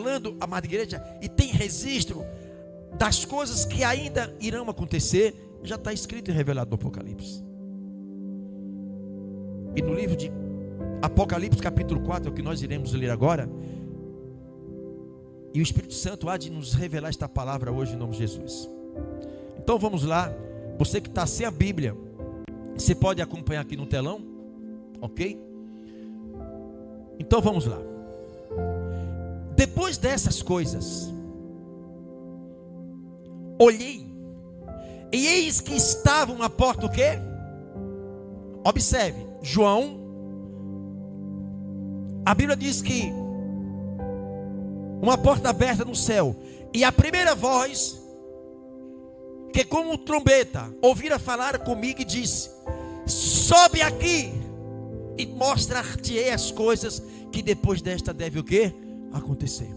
falando, amada igreja, e tem registro das coisas que ainda irão acontecer, já está escrito e revelado no Apocalipse. E no livro de Apocalipse capítulo 4, é o que nós iremos ler agora, e o Espírito Santo há de nos revelar esta palavra hoje em nome de Jesus. Então vamos lá. Você que está sem a Bíblia, você pode acompanhar aqui no telão, ok? Então vamos lá. Depois dessas coisas, olhei, e eis que estavam à porta o quê? Observe, João, a Bíblia diz que uma porta aberta no céu, e a primeira voz, que como trombeta, ouvira falar comigo e disse: sobe aqui, e mostrar-te-ei as coisas que depois desta deve o quê? Acontecer.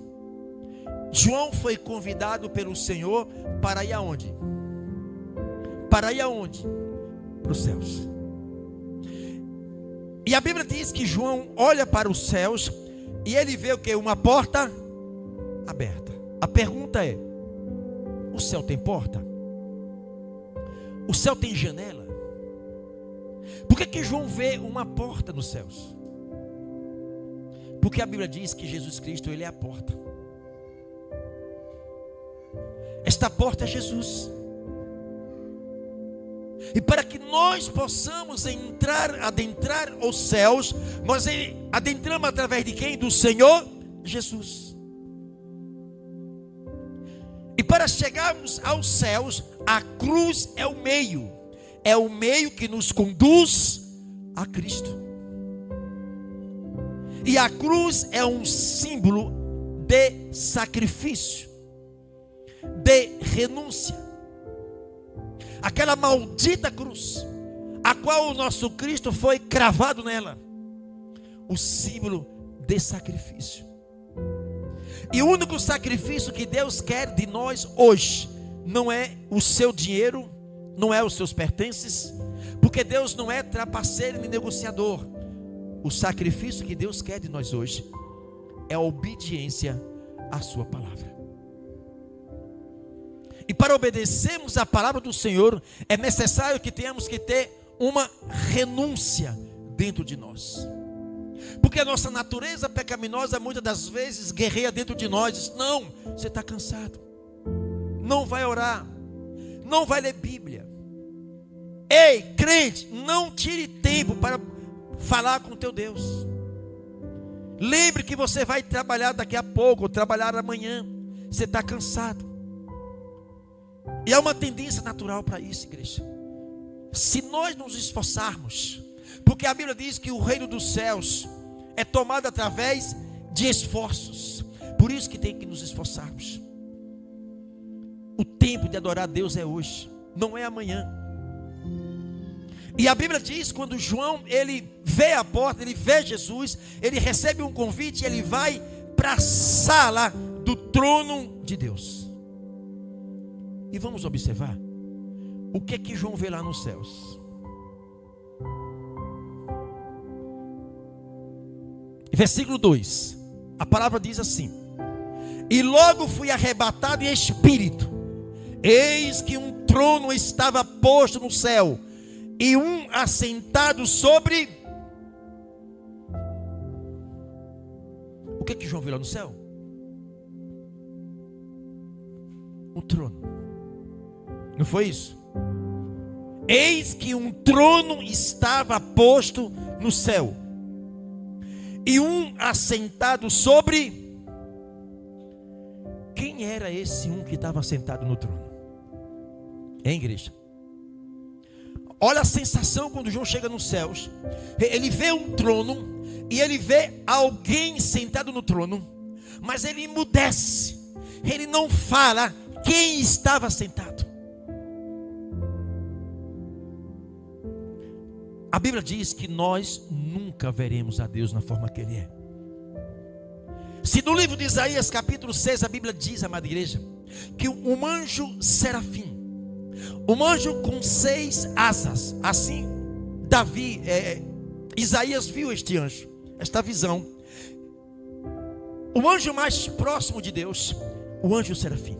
João foi convidado pelo Senhor para ir aonde? Para ir aonde? Para os céus. E a Bíblia diz que João olha para os céus e ele vê o que? Uma porta aberta. A pergunta é: o céu tem porta? O céu tem janela? Por que João vê uma porta nos céus? Porque a Bíblia diz que Jesus Cristo, Ele é a porta. Esta porta é Jesus. E para que nós possamos adentrar os céus, nós adentramos através de quem? Do Senhor Jesus. E para chegarmos aos céus, a cruz é o meio que nos conduz a Cristo. E a cruz é um símbolo de sacrifício, de renúncia. Aquela maldita cruz, a qual o nosso Cristo foi cravado nela, o símbolo de sacrifício. E o único sacrifício que Deus quer de nós hoje, não é o seu dinheiro, não é os seus pertences, porque Deus não é trapaceiro nem negociador. O sacrifício que Deus quer de nós hoje é a obediência à sua palavra. E para obedecermos a palavra do Senhor, é necessário que tenhamos que ter uma renúncia dentro de nós. Porque a nossa natureza pecaminosa muitas das vezes guerreia dentro de nós. Diz: não, você está cansado, não vai orar, não vai ler Bíblia. Ei, crente, não tire tempo para falar com o teu Deus. Lembre que você vai trabalhar daqui a pouco, ou trabalhar amanhã. Você está cansado. E há uma tendência natural para isso, igreja. Se nós nos esforçarmos, porque a Bíblia diz que o reino dos céus é tomado através de esforços. Por isso que tem que nos esforçarmos. O tempo de adorar a Deus é hoje, não é amanhã. E a Bíblia diz, quando João, ele vê a porta, ele vê Jesus, ele recebe um convite e ele vai para a sala do trono de Deus. E vamos observar o que é que João vê lá nos céus. Versículo 2, a palavra diz assim: e logo fui arrebatado em espírito, eis que um trono estava posto no céu, e um assentado sobre. O que é que João viu lá no céu? Um trono. Não foi isso? Eis que um trono estava posto no céu, e um assentado sobre. Quem era esse um que estava sentado no trono? Hein, igreja? Olha a sensação quando João chega nos céus. Ele vê um trono e ele vê alguém sentado no trono, mas ele emudece. Ele não fala quem estava sentado. A Bíblia diz que nós nunca veremos a Deus na forma que Ele é. Se no livro de Isaías capítulo 6 a Bíblia diz, amada igreja, que um anjo serafim, um anjo com 6 asas, assim Isaías viu este anjo, esta visão. o anjo mais próximo de Deus, o anjo serafim.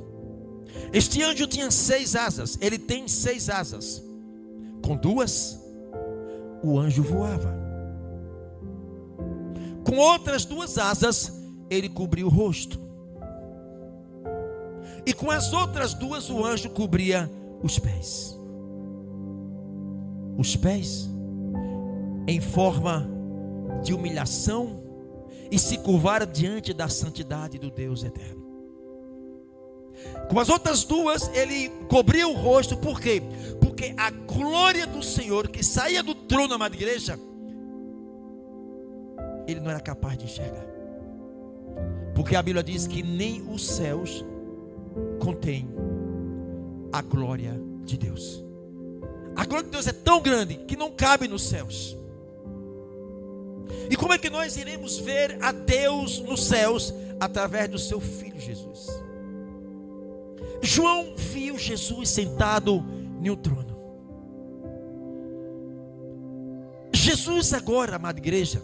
Este anjo tinha 6 asas. Ele tem 6 asas. Com 2, o anjo voava. Com outras 2 asas, ele cobria o rosto. E com as outras 2, o anjo cobria os pés. Os pés em forma de humilhação e se curvar diante da santidade do Deus eterno. Com as outras 2, ele cobria o rosto. Por quê? Porque a glória do Senhor que saía do trono, amada igreja, ele não era capaz de enxergar. Porque a Bíblia diz que nem os céus contêm a glória de Deus. A glória de Deus é tão grande que não cabe nos céus. E como é que nós iremos ver a Deus nos céus? Através do seu Filho Jesus. João viu Jesus sentado em um trono. Jesus agora, amada igreja,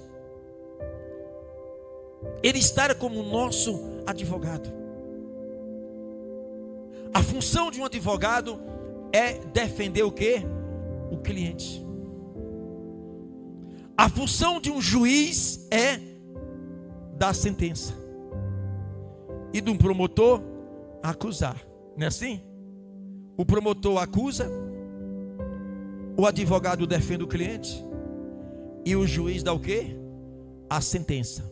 ele está como nosso advogado. A função de um advogado é defender o quê? O cliente. A função de um juiz é dar sentença. E de um promotor, acusar. Não é assim? O promotor acusa, o advogado defende o cliente, e o juiz dá o quê? A sentença.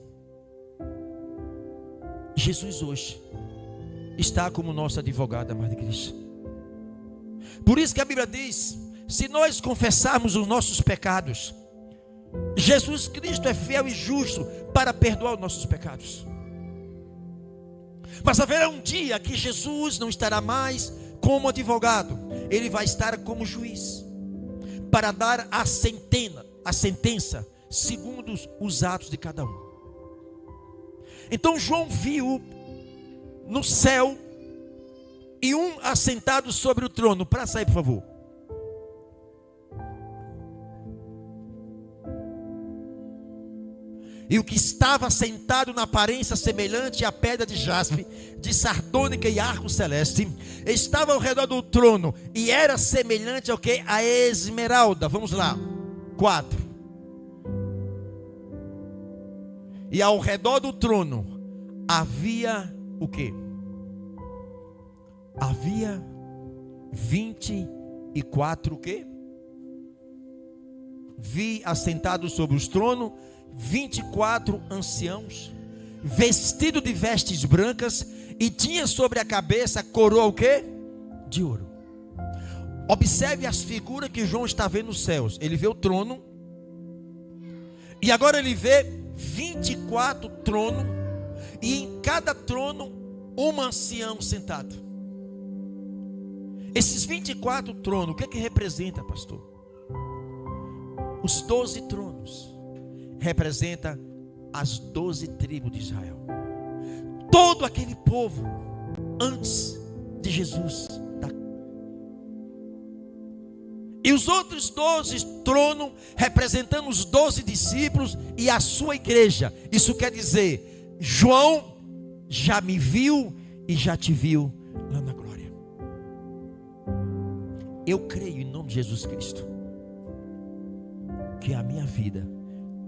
Jesus hoje está como nosso advogado, amado Cristo. Por isso que a Bíblia diz: se nós confessarmos os nossos pecados, Jesus Cristo é fiel e justo para perdoar os nossos pecados. Mas haverá um dia que Jesus não estará mais como advogado, ele vai estar como juiz, para dar a sentença segundo os atos de cada um. Então João viu no céu e um assentado sobre o trono. Para sair, por favor. E o que estava sentado na aparência semelhante à pedra de jaspe, de sardônica e arco celeste, estava ao redor do trono, e era semelhante ao que? A esmeralda. Vamos lá. 4. E ao redor do trono havia o quê? Havia 24 o quê? Vi assentados sobre os tronos 24 anciãos, vestidos de vestes brancas, e tinha sobre a cabeça coroa o quê? De ouro. Observe as figuras que João está vendo nos céus. Ele vê o trono, e agora ele vê 24 tronos, e em cada trono um ancião sentado. Esses 24 tronos, o que é que representa, pastor? Os 12 tronos representa as 12 tribos de Israel. Todo aquele povo antes de Jesus. E os outros 12 tronos representando os 12 discípulos e a sua igreja. Isso quer dizer, João já me viu e já te viu lá na glória. Eu creio em nome de Jesus Cristo que a minha vida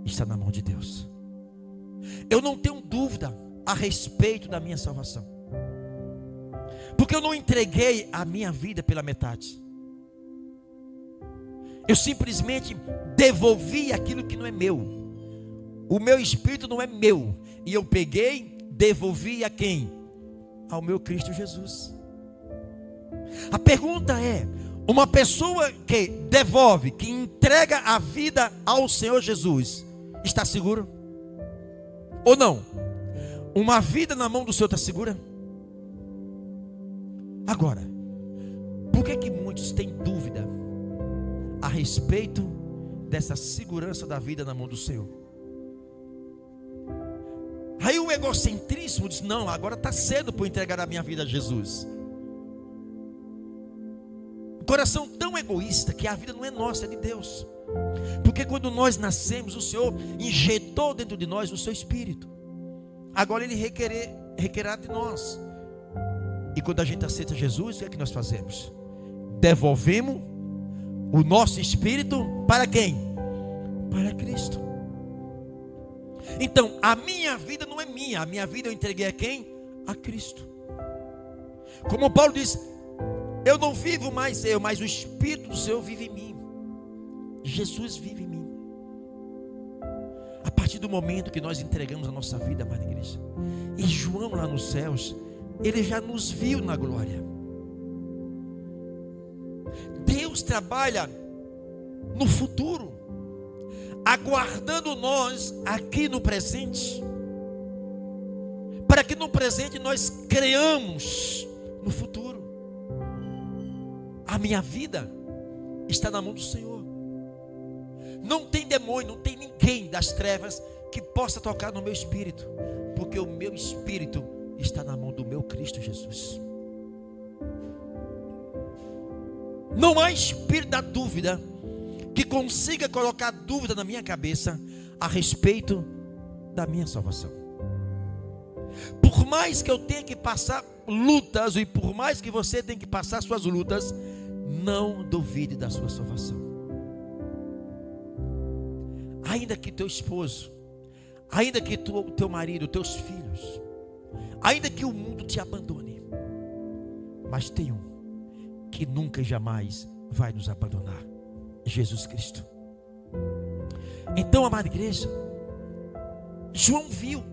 está na mão de Deus. Eu não tenho dúvida a respeito da minha salvação, porque eu não entreguei a minha vida pela metade. Eu simplesmente devolvi aquilo que não é meu. O meu espírito não é meu, e eu peguei, devolvi a quem? Ao meu Cristo Jesus. A pergunta é: uma pessoa que devolve, que entrega a vida ao Senhor Jesus, está seguro? Ou não? Uma vida na mão do Senhor está segura? Agora, por que muitos têm dúvida a respeito dessa segurança da vida na mão do Senhor? Aí o egocentrismo diz: não, agora está cedo para eu entregar a minha vida a Jesus. Coração tão egoísta que a vida não é nossa, é de Deus. Porque quando nós nascemos, o Senhor injetou dentro de nós o seu espírito. agora Ele requererá de nós. E quando a gente aceita Jesus, o que é que nós fazemos? Devolvemos o nosso espírito para quem? Para Cristo. Então, a minha vida não é minha, a minha vida eu entreguei a quem? A Cristo. Como Paulo diz, eu não vivo mais eu, mas o Espírito do Senhor vive em mim. Jesus vive em mim. A partir do momento que nós entregamos a nossa vida, amada igreja, e João lá nos céus, ele já nos viu na glória. Deus trabalha no futuro, aguardando nós aqui no presente, para que no presente nós creamos no futuro. A minha vida está na mão do Senhor. Não tem demônio, não tem ninguém das trevas que possa tocar no meu espírito, porque o meu espírito está na mão do meu Cristo Jesus. Não há espírito da dúvida que consiga colocar dúvida na minha cabeça a respeito da minha salvação. Por mais que eu tenha que passar lutas, e por mais que você tenha que passar suas lutas, não duvide da sua salvação. Ainda que teu esposo, ainda que teu marido, teus filhos, ainda que o mundo te abandone, mas tem um que nunca e jamais vai nos abandonar: Jesus Cristo. Então, amada igreja, João viu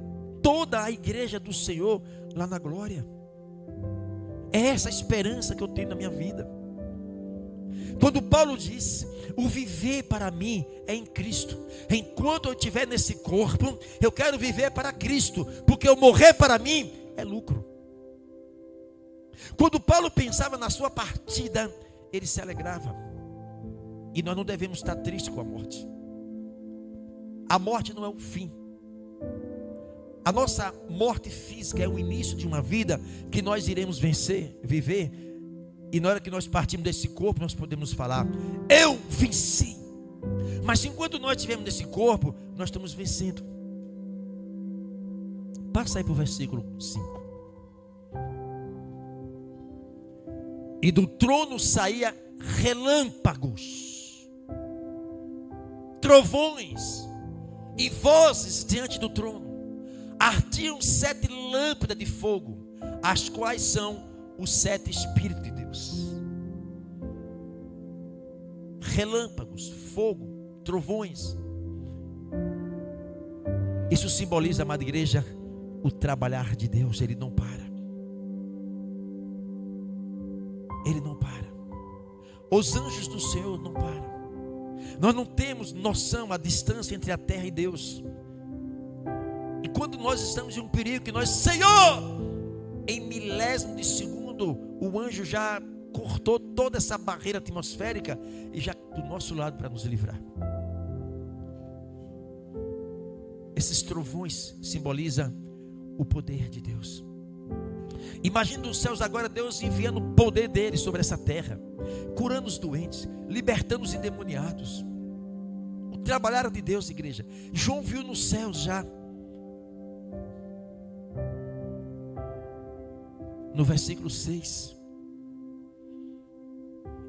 toda a igreja do Senhor lá na glória. É essa a esperança que eu tenho na minha vida. Quando Paulo diz, o viver para mim é em Cristo. Enquanto eu estiver nesse corpo, eu quero viver para Cristo, porque eu morrer para mim é lucro. Quando Paulo pensava na sua partida, ele se alegrava. E nós não devemos estar tristes com a morte. A morte não é o fim. A nossa morte física é o início de uma vida que nós iremos viver. E na hora que nós partimos desse corpo, nós podemos falar, eu venci. Mas enquanto nós estivermos nesse corpo, nós estamos vencendo. Passa aí para o versículo 5. E do trono saía relâmpagos, trovões e vozes diante do trono. Ardiam 7 lâmpadas de fogo, as quais são os 7 Espíritos de Deus. Relâmpagos, fogo, trovões. Isso simboliza, amada igreja, o trabalhar de Deus. Ele não para. Ele não para. Os anjos do Senhor não param. Nós não temos noção a distância entre a terra e Deus. E quando nós estamos em um perigo que nós, Senhor, em milésimo de segundo, o anjo já cortou toda essa barreira atmosférica e já do nosso lado para nos livrar. Esses trovões simbolizam o poder de Deus. Imagina dos céus agora Deus enviando o poder dele sobre essa terra, curando os doentes, libertando os endemoniados. O trabalhar de Deus, igreja. João viu nos céus já. No versículo 6.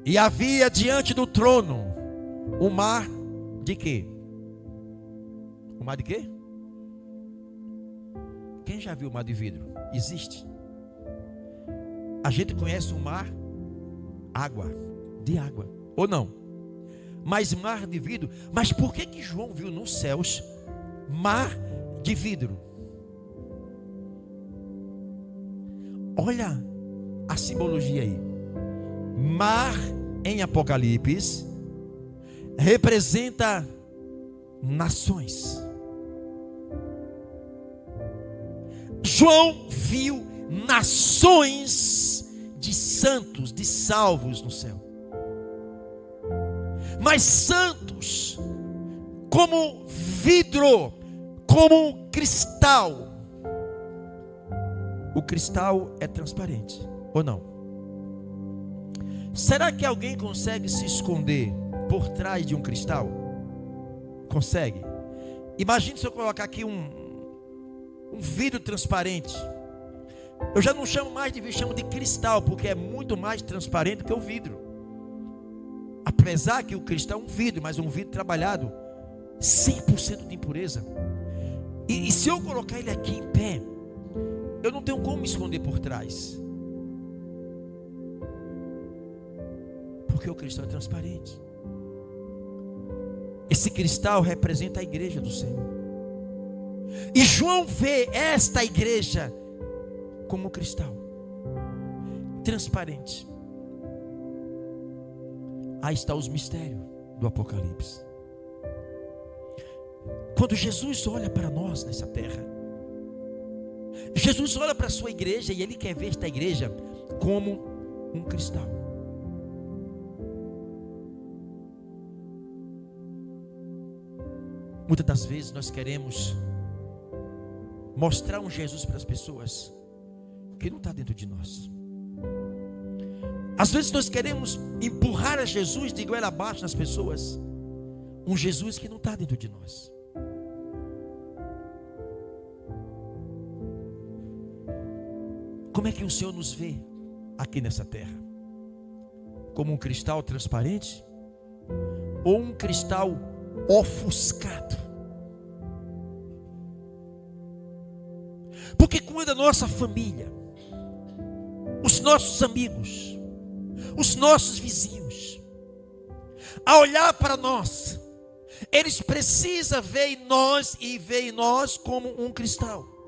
E havia diante do trono um mar de quê? Um mar de quê? Quem já viu o mar de vidro? Existe. A gente conhece o mar, de água, ou não? Mas mar de vidro. Mas por que João viu nos céus mar de vidro? Olha a simbologia aí. Mar em Apocalipse representa nações. João viu nações de santos, de salvos no céu. Mas santos como vidro, como cristal. O cristal é transparente, ou não? Será que alguém consegue se esconder por trás de um cristal? Consegue? Imagine se eu colocar aqui um vidro transparente. Eu já não chamo mais de vidro, chamo de cristal, porque é muito mais transparente que o vidro. Apesar que o cristal é um vidro, mas um vidro trabalhado 100% de impureza. E se eu colocar ele aqui em pé, eu não tenho como me esconder por trás, porque o cristal é transparente. Esse cristal representa a igreja do Senhor. E João vê esta igreja como cristal transparente. Aí está os mistérios do Apocalipse. Quando Jesus olha para nós nessa terra, Jesus olha para a sua igreja e Ele quer ver esta igreja como um cristal. Muitas das vezes nós queremos mostrar um Jesus para as pessoas que não está dentro de nós. Às vezes nós queremos empurrar a Jesus de goela abaixo nas pessoas, um Jesus que não está dentro de nós. Como é que o Senhor nos vê aqui nessa terra? Como um cristal transparente? Ou um cristal ofuscado? Porque quando a nossa família, os nossos amigos, os nossos vizinhos, a olhar para nós, eles precisam ver em nós e ver em nós como um cristal.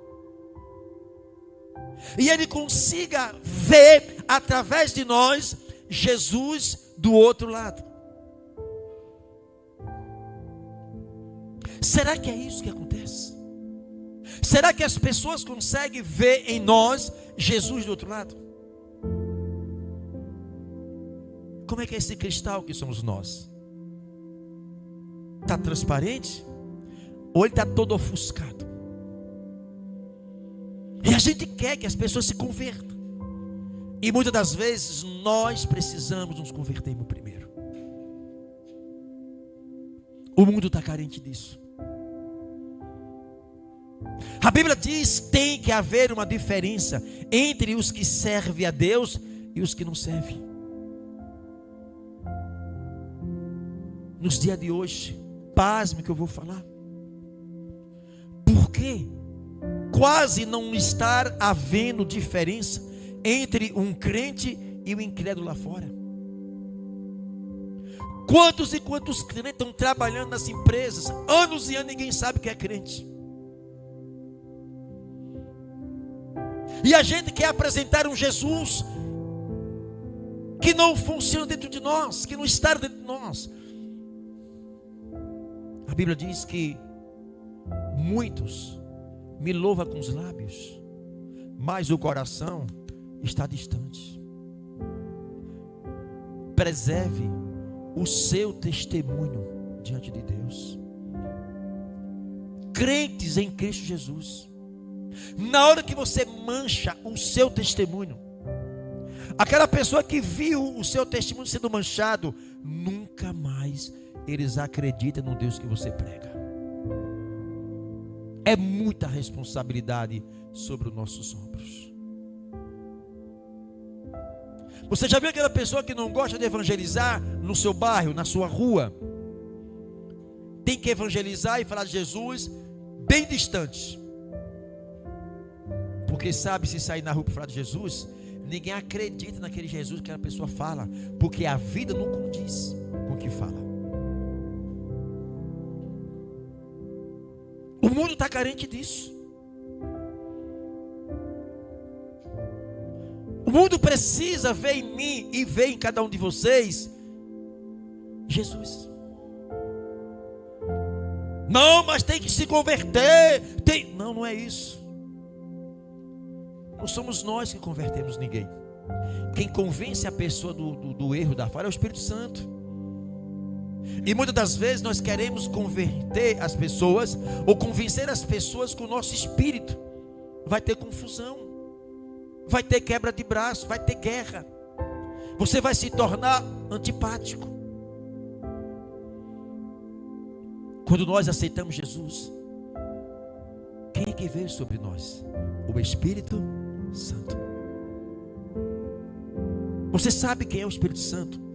E ele consiga ver através de nós Jesus do outro lado. Será que é isso que acontece? Será que as pessoas conseguem ver em nós Jesus do outro lado? Como é que é esse cristal que somos nós? Está transparente? Ou ele está todo ofuscado? E a gente quer que as pessoas se convertam. E muitas das vezes nós precisamos nos convertermos primeiro. O mundo está carente disso. A Bíblia diz que tem que haver uma diferença entre os que servem a Deus e os que não servem. Nos dias de hoje, pasme que eu vou falar. Por quê? Quase não está havendo diferença entre um crente e um incrédulo lá fora. Quantos e quantos crentes estão trabalhando nas empresas, anos e anos, ninguém sabe que é crente. E a gente quer apresentar um Jesus que não funciona dentro de nós, que não está dentro de nós. A Bíblia diz que muitos me louvam com os lábios, mas o coração está distante. Preserve o seu testemunho diante de Deus. Crentes em Cristo Jesus, na hora que você mancha o seu testemunho, aquela pessoa que viu o seu testemunho sendo manchado, nunca mais eles acreditam no Deus que você prega. É muita responsabilidade sobre os nossos ombros. Você já viu aquela pessoa que não gosta de evangelizar no seu bairro, na sua rua? Tem que evangelizar e falar de Jesus bem distante. Porque sabe, se sair na rua para falar de Jesus, ninguém acredita naquele Jesus que aquela pessoa fala, porque a vida não condiz com o que fala. O mundo está carente disso. O mundo precisa ver em mim e ver em cada um de vocês Jesus. Não, mas tem que se converter. Não, não é isso. Não somos nós que convertemos ninguém. Quem convence a pessoa do erro, da falha, é o Espírito Santo. E muitas das vezes nós queremos converter as pessoas, ou convencer as pessoas com o nosso espírito. Vai ter confusão, vai ter quebra de braço, vai ter guerra. Você vai se tornar antipático. Quando nós aceitamos Jesus, Quem é que veio sobre nós? O Espírito Santo. Você sabe quem é o Espírito Santo?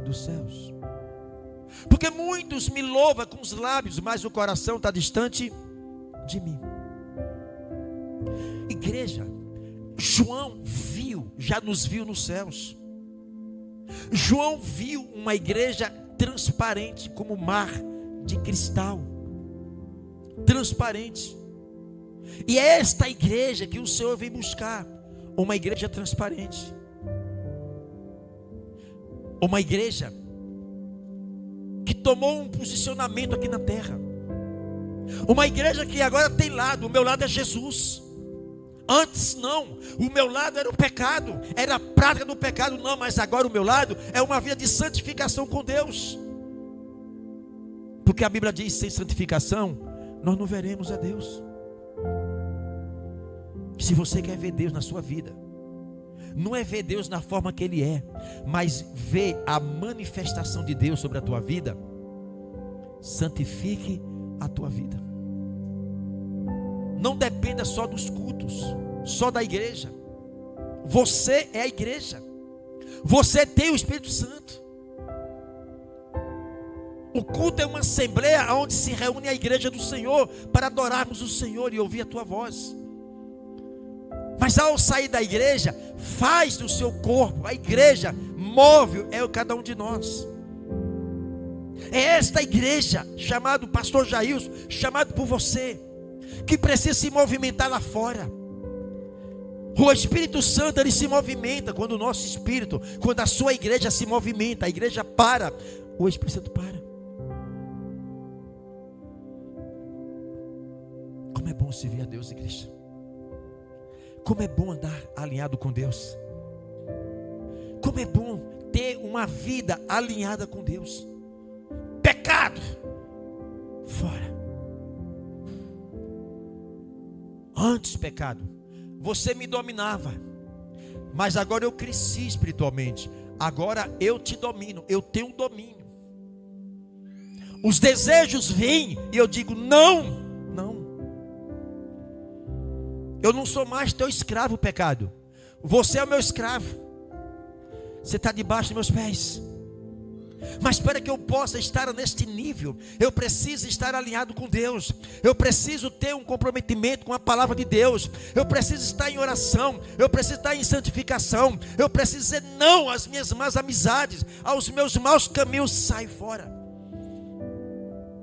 Dos céus. Porque muitos me louvam com os lábios, mas o coração está distante de mim. Igreja, João viu, já nos viu nos céus. João viu uma igreja transparente, como mar de cristal, transparente. E é esta igreja que o Senhor vem buscar, uma igreja transparente. Uma igreja que tomou um posicionamento aqui na terra. Uma igreja que agora tem lado. O meu lado é Jesus. Antes não. O meu lado era o pecado. Era a prática do pecado. Não, mas agora o meu lado é uma vida de santificação com Deus. Porque a Bíblia diz: sem santificação nós não veremos a Deus. Se você quer ver Deus na sua vida, não é ver Deus na forma que Ele é, mas ver a manifestação de Deus sobre a tua vida. Santifique a tua vida. Não dependa só dos cultos, só da igreja. Você é a igreja. Você tem o Espírito Santo. O culto é uma assembleia onde se reúne a igreja do Senhor para adorarmos o Senhor e ouvir a tua voz. Mas ao sair da igreja, faz do seu corpo, a igreja move cada um de nós. É esta igreja, chamado pastor Jailson, chamado por você, que precisa se movimentar lá fora. O Espírito Santo, ele se movimenta quando o nosso espírito, quando a sua igreja se movimenta, a igreja para, o Espírito Santo para. Como é bom servir a Deus, igreja. Como é bom andar alinhado com Deus. Como é bom ter uma vida alinhada com Deus. Pecado, fora. Antes pecado, você me dominava, mas agora eu cresci espiritualmente. Agora eu te domino, eu tenho domínio. Os desejos vêm e eu digo não, não. Eu não sou mais teu escravo, pecado. Você é o meu escravo. Você está debaixo dos meus pés. Mas para que eu possa estar neste nível, eu preciso estar alinhado com Deus. Eu preciso ter um comprometimento com a palavra de Deus. Eu preciso estar em oração. Eu preciso estar em santificação. Eu preciso dizer não às minhas más amizades, aos meus maus caminhos. Sai fora.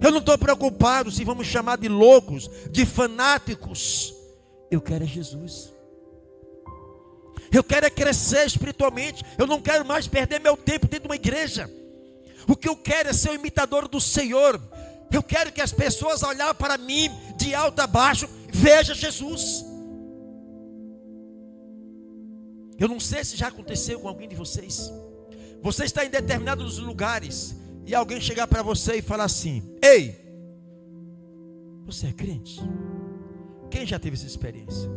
Eu não estou preocupado se vamos chamar de loucos, de fanáticos. Eu quero é Jesus. Eu quero é crescer espiritualmente. Eu não quero mais perder meu tempo dentro de uma igreja. O que eu quero é ser um imitador do Senhor. Eu quero que as pessoas olhem para mim de alto a baixo, vejam Jesus. Eu não sei se já aconteceu com alguém de vocês. Você está em determinados lugares e alguém chegar para você e falar assim: ei, você é crente? Quem já teve essa experiência?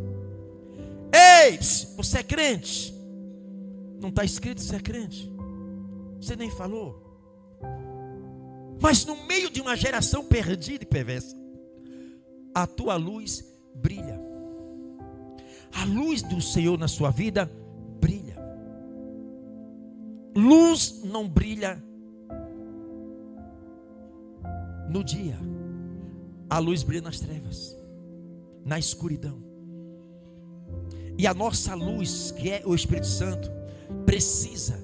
Ei, você é crente? Não está escrito se é crente. Você nem falou. Mas no meio de uma geração perdida e perversa, a tua luz brilha. A luz do Senhor na sua vida brilha. Luz não brilha no dia. A luz brilha nas trevas, na escuridão. E a nossa luz, que é o Espírito Santo, precisa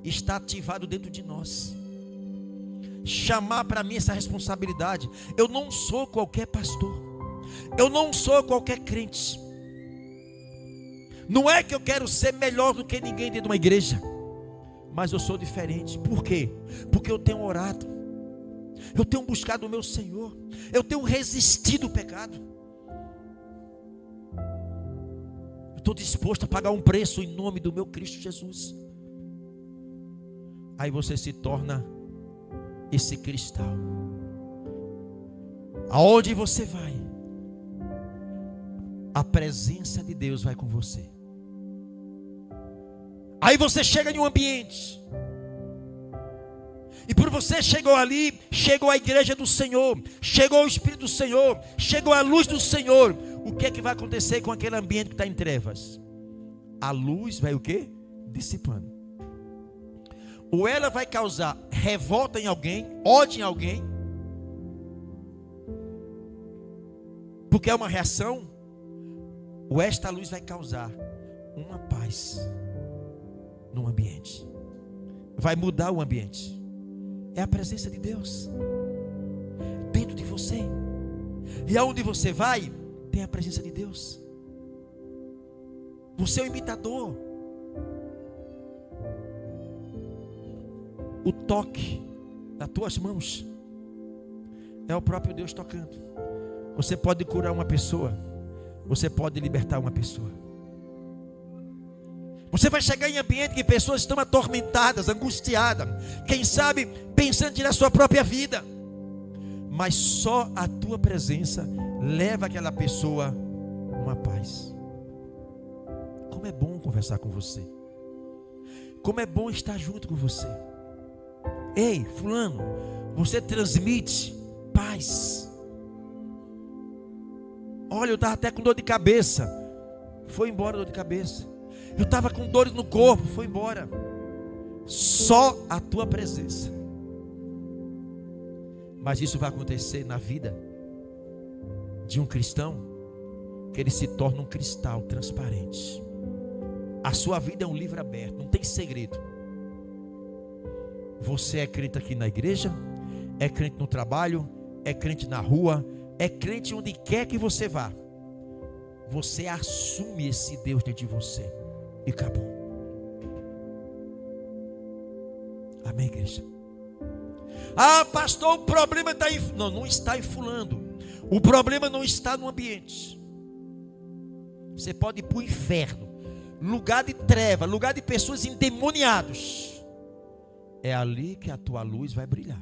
estar ativado dentro de nós. Chamar para mim essa responsabilidade. Eu não sou qualquer pastor. Eu não sou qualquer crente. Não é que eu quero ser melhor do que ninguém dentro de uma igreja, mas eu sou diferente. Por quê? Porque eu tenho orado. Eu tenho buscado o meu Senhor. Eu tenho resistido o pecado. Eu estou disposto a pagar um preço em nome do meu Cristo Jesus. Aí você se torna esse cristal. Aonde você vai, a presença de Deus vai com você. Aí você chega em um ambiente, e por você chegou ali, chegou a igreja do Senhor, chegou o Espírito do Senhor, chegou a luz do Senhor. O que é que vai acontecer com aquele ambiente que está em trevas? A luz vai o quê? Dissipando. Ou ela vai causar revolta em alguém, ódio em alguém, porque é uma reação, ou esta luz vai causar uma paz no ambiente, vai mudar o ambiente. É a presença de Deus dentro de você, e aonde você vai, tem a presença de Deus. Você é o imitador. O toque das tuas mãos é o próprio Deus tocando. Você pode curar uma pessoa. Você pode libertar uma pessoa. Você vai chegar em ambiente que pessoas estão atormentadas, angustiadas, quem sabe pensando em tirar a sua própria vida. Mas só a tua presença leva aquela pessoa uma paz. Como é bom conversar com você. Como é bom estar junto com você. Ei, fulano, você transmite paz. Olha, eu estava até com dor de cabeça. Foi embora a dor de cabeça. Eu estava com dores no corpo. Foi embora. Só a tua presença. Mas isso vai acontecer na vida de um cristão, que ele se torna um cristal transparente. A sua vida é um livro aberto, não tem segredo. Você é crente aqui na igreja, é crente no trabalho, é crente na rua, é crente onde quer que você vá. você assume esse Deus dentro de você. E acabou. Amém, igreja? Ah, pastor, o problema está em... Não, não está em fulano. O problema não está no ambiente. Você pode ir para o inferno, lugar de treva, lugar de pessoas endemoniados. É ali que a tua luz vai brilhar.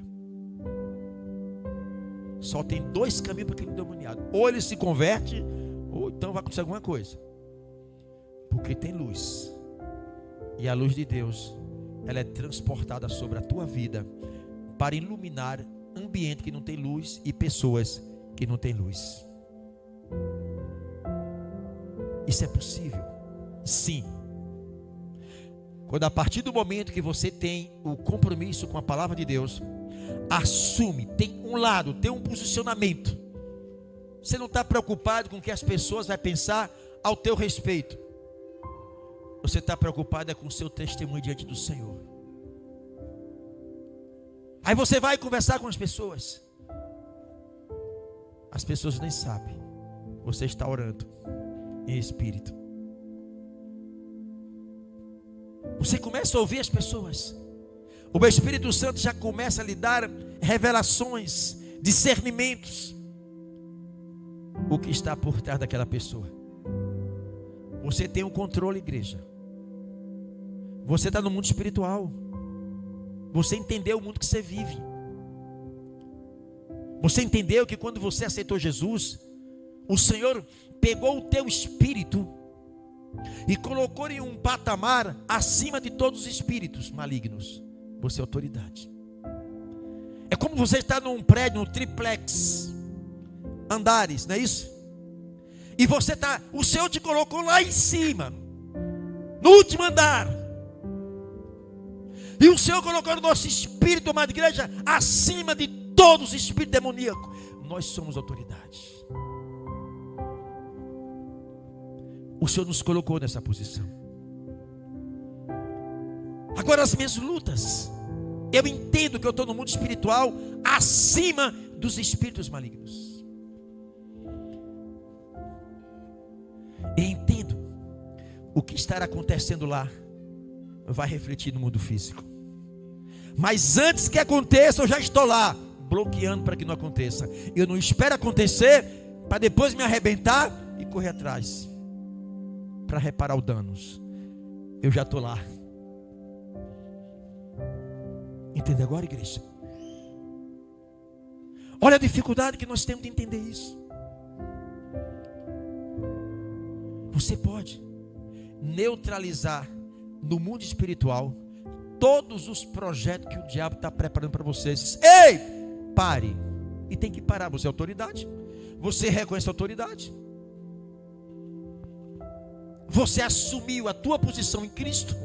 Só tem dois caminhos para aquele endemoniado: ou ele se converte, ou então vai acontecer alguma coisa. Porque tem luz. E a luz de Deus, ela é transportada sobre a tua vida para iluminar ambiente que não tem luz e pessoas que não têm luz. Isso é possível? Sim. Quando a partir do momento que você tem o compromisso com a palavra de Deus, assume, tem um lado, tem um posicionamento. Você não está preocupado com o que as pessoas vão pensar ao teu respeito. Você está preocupado com o seu testemunho diante do Senhor. Aí você vai conversar com as pessoas. As pessoas nem sabem. Você está orando em espírito. Você começa a ouvir as pessoas. O Espírito Santo já começa a lhe dar revelações, discernimentos. O que está por trás daquela pessoa. Você tem um controle, igreja. Você está no mundo espiritual. Você entendeu o mundo que você vive. Você entendeu que quando você aceitou Jesus, o Senhor pegou o teu espírito e colocou em um patamar acima de todos os espíritos malignos. Você é autoridade. É como você está num prédio, num triplex, andares, não é isso? E você está, o Senhor te colocou lá em cima, no último andar. E o Senhor colocou o nosso espírito, amada igreja, acima de todos os espíritos demoníacos. Nós somos autoridade. O Senhor nos colocou nessa posição. Agora as minhas lutas, eu entendo que eu estou no mundo espiritual acima dos espíritos malignos. Eu entendo o que estará acontecendo lá vai refletir no mundo físico. Mas antes que aconteça, eu já estou lá, bloqueando para que não aconteça. Eu não espero acontecer para depois me arrebentar e correr atrás para reparar os danos. Eu já estou lá. Entende agora, igreja? Olha a dificuldade que nós temos de entender isso. Você pode neutralizar no mundo espiritual todos os projetos que o diabo está preparando para vocês. Ei, pare. E tem que parar. Você é autoridade. Você reconhece a autoridade. Você assumiu a tua posição em Cristo.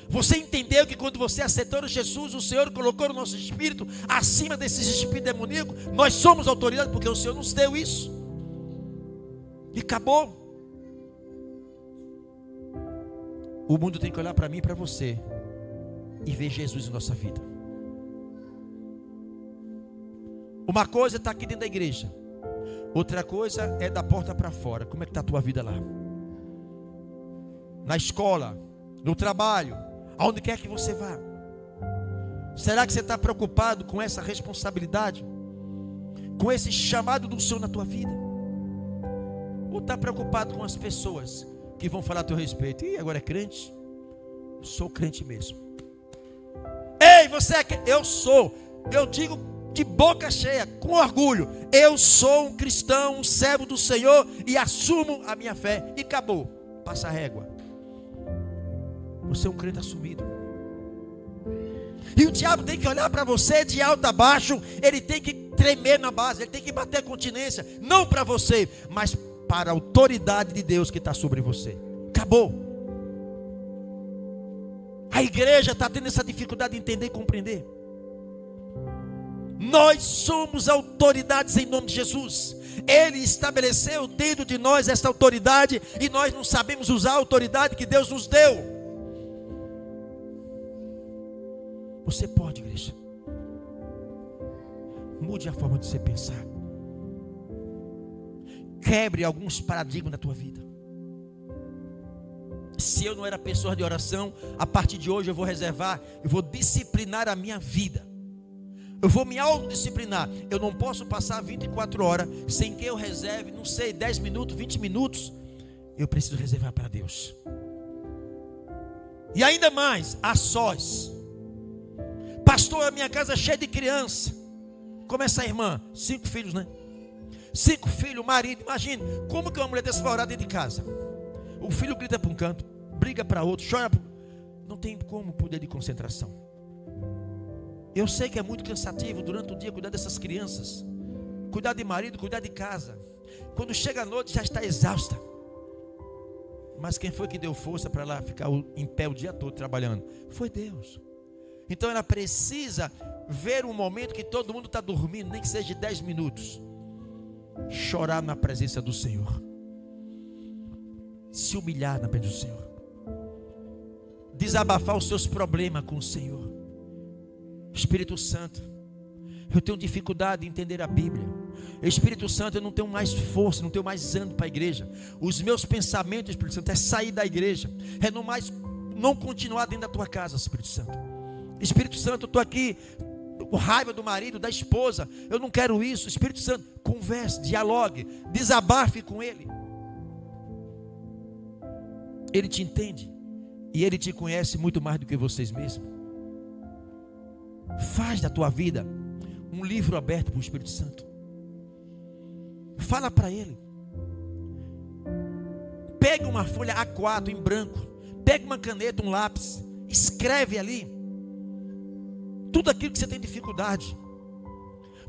Você entendeu que quando você aceitou Jesus, o Senhor colocou o nosso espírito acima desses espíritos demoníacos. Nós somos autoridade porque o Senhor nos deu isso. E acabou. O mundo tem que olhar para mim e para você e ver Jesus em nossa vida. Uma coisa está aqui dentro da igreja, outra coisa é da porta para fora. Como é que está a tua vida lá? Na escola, no trabalho, aonde quer que você vá. Será que você está preocupado com essa responsabilidade? Com esse chamado do Senhor na tua vida? Ou está preocupado com as pessoas que vão falar a teu respeito? E agora é crente? Sou crente mesmo. Ei, você é crente? Eu sou. Eu digo de boca cheia, com orgulho, eu sou um cristão, um servo do Senhor e assumo a minha fé. E acabou. Passa a régua. Você é um crente assumido. E o diabo tem que olhar para você de alto a baixo. Ele tem que tremer na base. Ele tem que bater continência. Não para você, mas para a autoridade de Deus que está sobre você. Acabou. A igreja está tendo essa dificuldade de entender e compreender. Nós somos autoridades em nome de Jesus. Ele estabeleceu dentro de nós essa autoridade e nós não sabemos usar a autoridade que Deus nos deu. Você pode, igreja. Mude a forma de você pensar. quebre alguns paradigmas da tua vida. Se eu não era pessoa de oração, a partir de hoje eu vou reservar, eu vou disciplinar a minha vida. Eu vou me autodisciplinar. Eu não posso passar 24 horas sem que eu reserve, não sei, 10 minutos, 20 minutos. Eu preciso reservar para Deus. E ainda mais, a sós. Pastor, a minha casa é cheia de criança. Como essa irmã, 5 filhos, né? 5 filhos, marido. Imagine, como que uma mulher dessa vai orar dentro de casa? O filho grita para um canto, briga para outro, chora. Não tem como poder de concentração. Eu sei que é muito cansativo durante o dia cuidar dessas crianças. Cuidar de marido, cuidar de casa. Quando chega a noite já está exausta. Mas quem foi que deu força para ela ficar em pé o dia todo trabalhando? Foi Deus. Então ela precisa ver um momento que todo mundo está dormindo, nem que seja de 10 minutos. Chorar na presença do Senhor. Se humilhar na presença do Senhor. Desabafar os seus problemas com o Senhor. Espírito Santo, eu tenho dificuldade de entender a Bíblia. Espírito Santo, eu não tenho mais força, não tenho mais ânimo para a igreja. Os meus pensamentos, Espírito Santo, é sair da igreja, é não continuar dentro da tua casa, Espírito Santo. Espírito Santo, eu estou aqui com raiva do marido, da esposa, eu não quero isso. Espírito Santo, converse, dialogue, desabafe com ele. Ele te entende e ele te conhece muito mais do que vocês mesmos. Faz da tua vida um livro aberto para o Espírito Santo. Fala para ele. Pegue uma folha A4 em branco. Pegue uma caneta, um lápis. Escreve ali tudo aquilo que você tem dificuldade,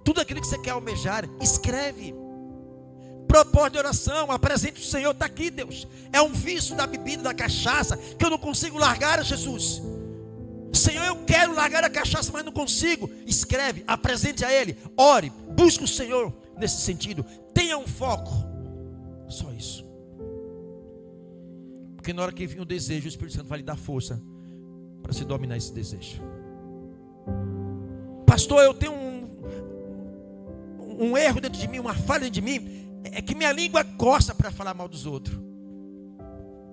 tudo aquilo que você quer almejar. Escreve. Propósito de oração. Apresente o Senhor. Está aqui, Deus. É um vício da bebida, da cachaça, que eu não consigo largar, Jesus. Senhor, eu quero largar a cachaça, mas não consigo. Escreve, apresente a Ele, ore, busque o Senhor nesse sentido. Tenha um foco. Só isso. Porque na hora que vir o desejo, o Espírito Santo vai lhe dar força para se dominar esse desejo. Pastor, eu tenho um erro dentro de mim, uma falha dentro de mim. É que minha língua coça para falar mal dos outros.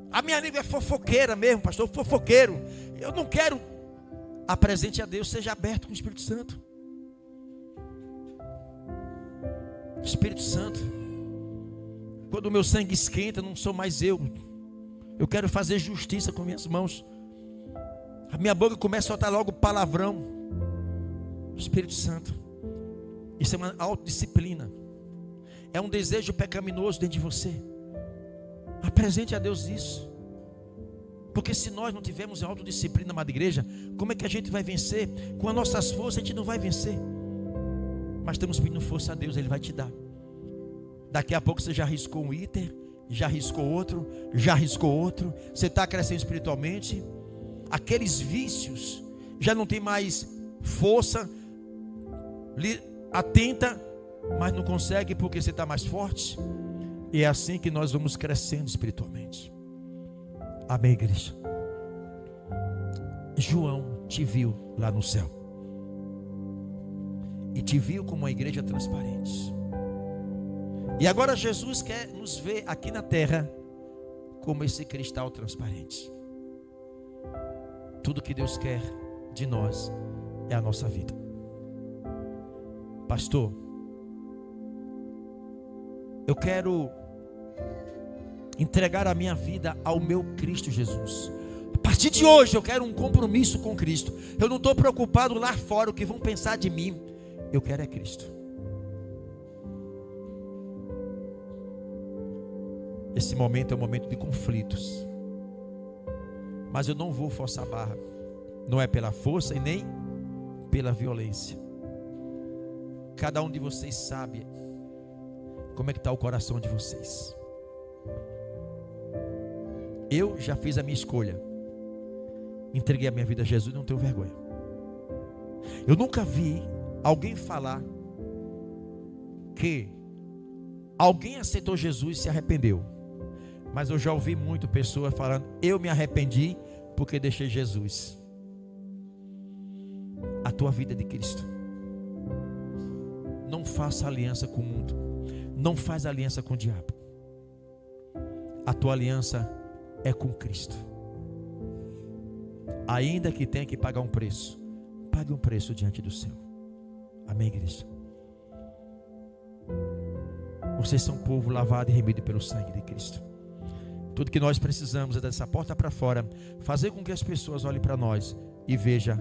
A minha língua é fofoqueira mesmo, pastor, fofoqueiro. Eu não quero. Apresente a Deus, seja aberto com o Espírito Santo. Espírito Santo, quando o meu sangue esquenta, não sou mais eu. Eu quero fazer justiça com minhas mãos. A minha boca começa a soltar logo palavrão. Espírito Santo, isso é uma autodisciplina. É um desejo pecaminoso dentro de você. Apresente a Deus isso. Porque se nós não tivermos autodisciplina, amada igreja, como é que a gente vai vencer? Com as nossas forças a gente não vai vencer. Mas estamos pedindo força a Deus, Ele vai te dar. Daqui a pouco você já arriscou um item, já arriscou outro, já arriscou outro. Você está crescendo espiritualmente. Aqueles vícios já não tem mais força. Atenta, mas não consegue porque você está mais forte. E é assim que nós vamos crescendo espiritualmente. Amém, igreja? João te viu lá no céu. E te viu como uma igreja transparente. E agora Jesus quer nos ver aqui na terra como esse cristal transparente. Tudo que Deus quer de nós é a nossa vida. Pastor, eu quero entregar a minha vida ao meu Cristo Jesus. A partir de hoje eu quero um compromisso com Cristo. Eu não estou preocupado lá fora o que vão pensar de mim. Eu quero é Cristo. Esse momento é um momento de conflitos. Mas eu não vou forçar a barra. Não é pela força e nem pela violência. Cada um de vocês sabe como é que está o coração de vocês. Eu já fiz a minha escolha. Entreguei a minha vida a Jesus e não tenho vergonha. Eu nunca vi alguém falar que alguém aceitou Jesus e se arrependeu. Mas eu já ouvi muito pessoas falando: eu me arrependi porque deixei Jesus. A tua vida é de Cristo. Não faça aliança com o mundo. não faz aliança com o diabo. A tua aliança é com Cristo. Ainda que tenha que pagar um preço, pague um preço diante do céu. Amém, igreja? Vocês são um povo lavado e remido pelo sangue de Cristo. Tudo que nós precisamos é dessa porta para fora, fazer com que as pessoas olhem para nós e vejam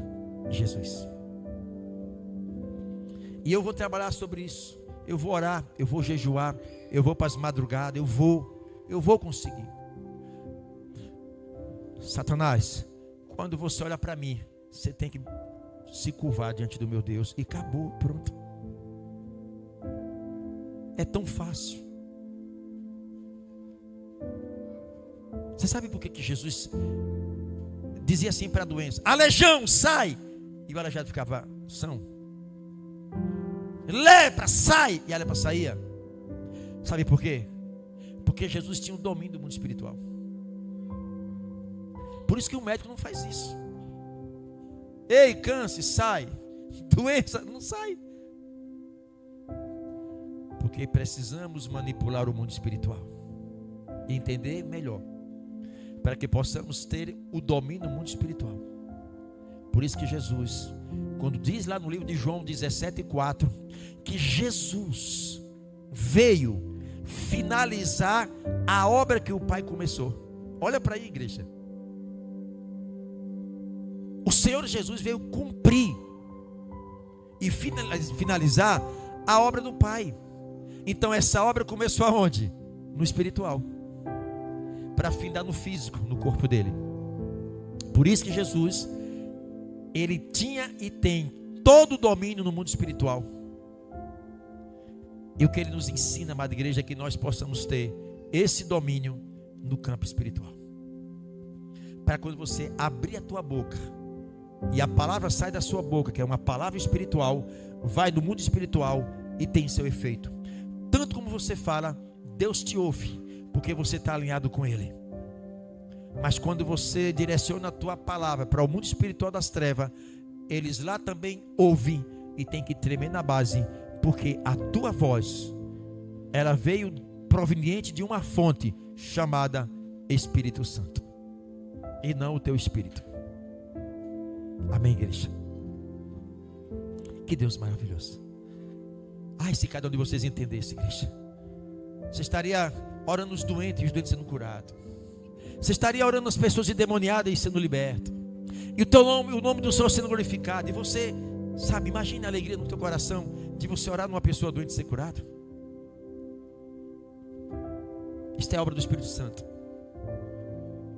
Jesus. E eu vou trabalhar sobre isso. Eu vou orar, eu vou jejuar, eu vou para as madrugadas, eu vou conseguir. Satanás, quando você olha para mim, você tem que se curvar diante do meu Deus. E acabou, pronto. É tão fácil. Você sabe por que Jesus dizia assim para a doença: aleijão, sai! E o aleijado ficava são. Lepra, sai! E a lepra saía. Sabe por quê? Porque Jesus tinha o domínio do mundo espiritual. Por isso que o médico não faz isso. Ei, câncer, sai. Doença, não sai. Porque precisamos manipular o mundo espiritual e entender melhor, para que possamos ter o domínio do mundo espiritual. Por isso que Jesus, quando diz lá no livro de João 17:4, que Jesus veio finalizar a obra que o Pai começou. Olha para aí, igreja. O Senhor Jesus veio cumprir e finalizar a obra do Pai. Então essa obra começou aonde? No espiritual, para findar no físico, no corpo dele. Por isso que Jesus, ele tinha e tem todo o domínio no mundo espiritual. E o que ele nos ensina, amada igreja, é que nós possamos ter esse domínio no campo espiritual. Para quando você abrir a tua boca e a palavra sai da sua boca, que é uma palavra espiritual, vai no mundo espiritual e tem seu efeito. Tanto como você fala, Deus te ouve, porque você está alinhado com Ele. Mas quando você direciona a tua palavra para o mundo espiritual das trevas, eles lá também ouvem e tem que tremer na base, porque a tua voz, ela veio proveniente de uma fonte chamada Espírito Santo, e não o teu espírito. Amém, igreja? Que Deus maravilhoso. Ai, se cada um de vocês entendesse, igreja, você estaria orando os doentes e os doentes sendo curados. Você estaria orando as pessoas endemoniadas e sendo libertas. E o nome do Senhor sendo glorificado. E você, sabe, imagine a alegria no teu coração de você orar numa pessoa doente e ser curado. Isto é obra do Espírito Santo.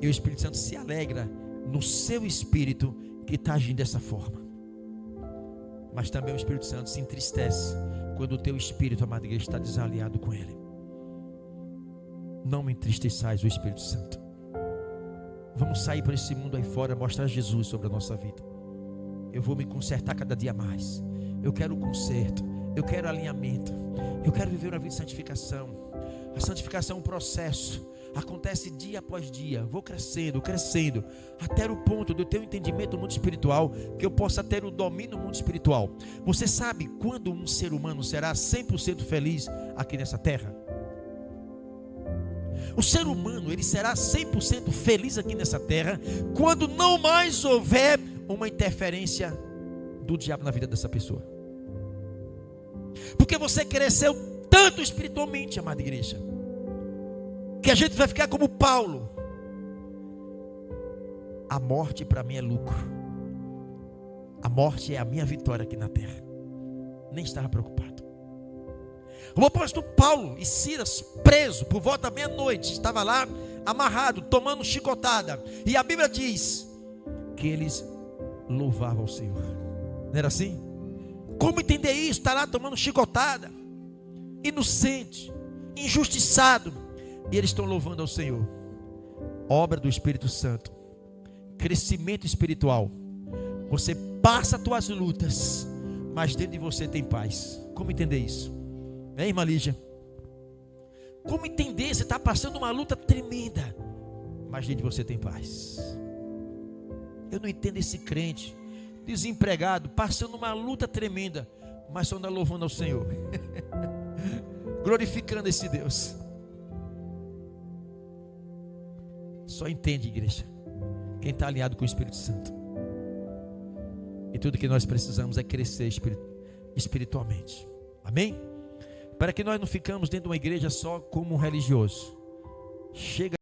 E o Espírito Santo se alegra no seu espírito que está agindo dessa forma. Mas também o Espírito Santo se entristece quando o teu espírito, amada igreja, está desalinhado com Ele. Não me entristeçais, o Espírito Santo. Vamos sair para esse mundo aí fora, mostrar Jesus sobre a nossa vida. Eu vou me consertar cada dia mais. Eu quero conserto, eu quero alinhamento, eu quero viver uma vida de santificação. A santificação é um processo, acontece dia após dia. Vou crescendo, crescendo, até o ponto de eu ter um entendimento do mundo espiritual, que eu possa ter o domínio do mundo espiritual. Você sabe quando um ser humano será 100% feliz aqui nessa terra? O ser humano, ele será 100% feliz aqui nessa terra quando não mais houver uma interferência do diabo na vida dessa pessoa. Porque você cresceu tanto espiritualmente, amada igreja, que a gente vai ficar como Paulo. A morte para mim é lucro. A morte é a minha vitória aqui na terra. Nem estava preocupado. O apóstolo Paulo e Silas, preso por volta da meia-noite, estava lá amarrado, tomando chicotada. E a Bíblia diz que eles louvavam o Senhor. Não era assim? Como entender isso? Está lá tomando chicotada, inocente, injustiçado, e eles estão louvando ao Senhor. Obra do Espírito Santo, crescimento espiritual. Você passa as tuas lutas, mas dentro de você tem paz. Como entender isso? Irmã Lígia? Como entender? Você está passando uma luta tremenda, mas dentro de você tem paz. Eu não entendo esse crente desempregado, passando uma luta tremenda, mas só anda louvando ao Senhor. glorificando esse Deus. Só entende, igreja, quem está alinhado com o Espírito Santo. E tudo que nós precisamos é crescer espiritualmente. Amém? Para que nós não ficamos dentro de uma igreja só como um religioso. Chega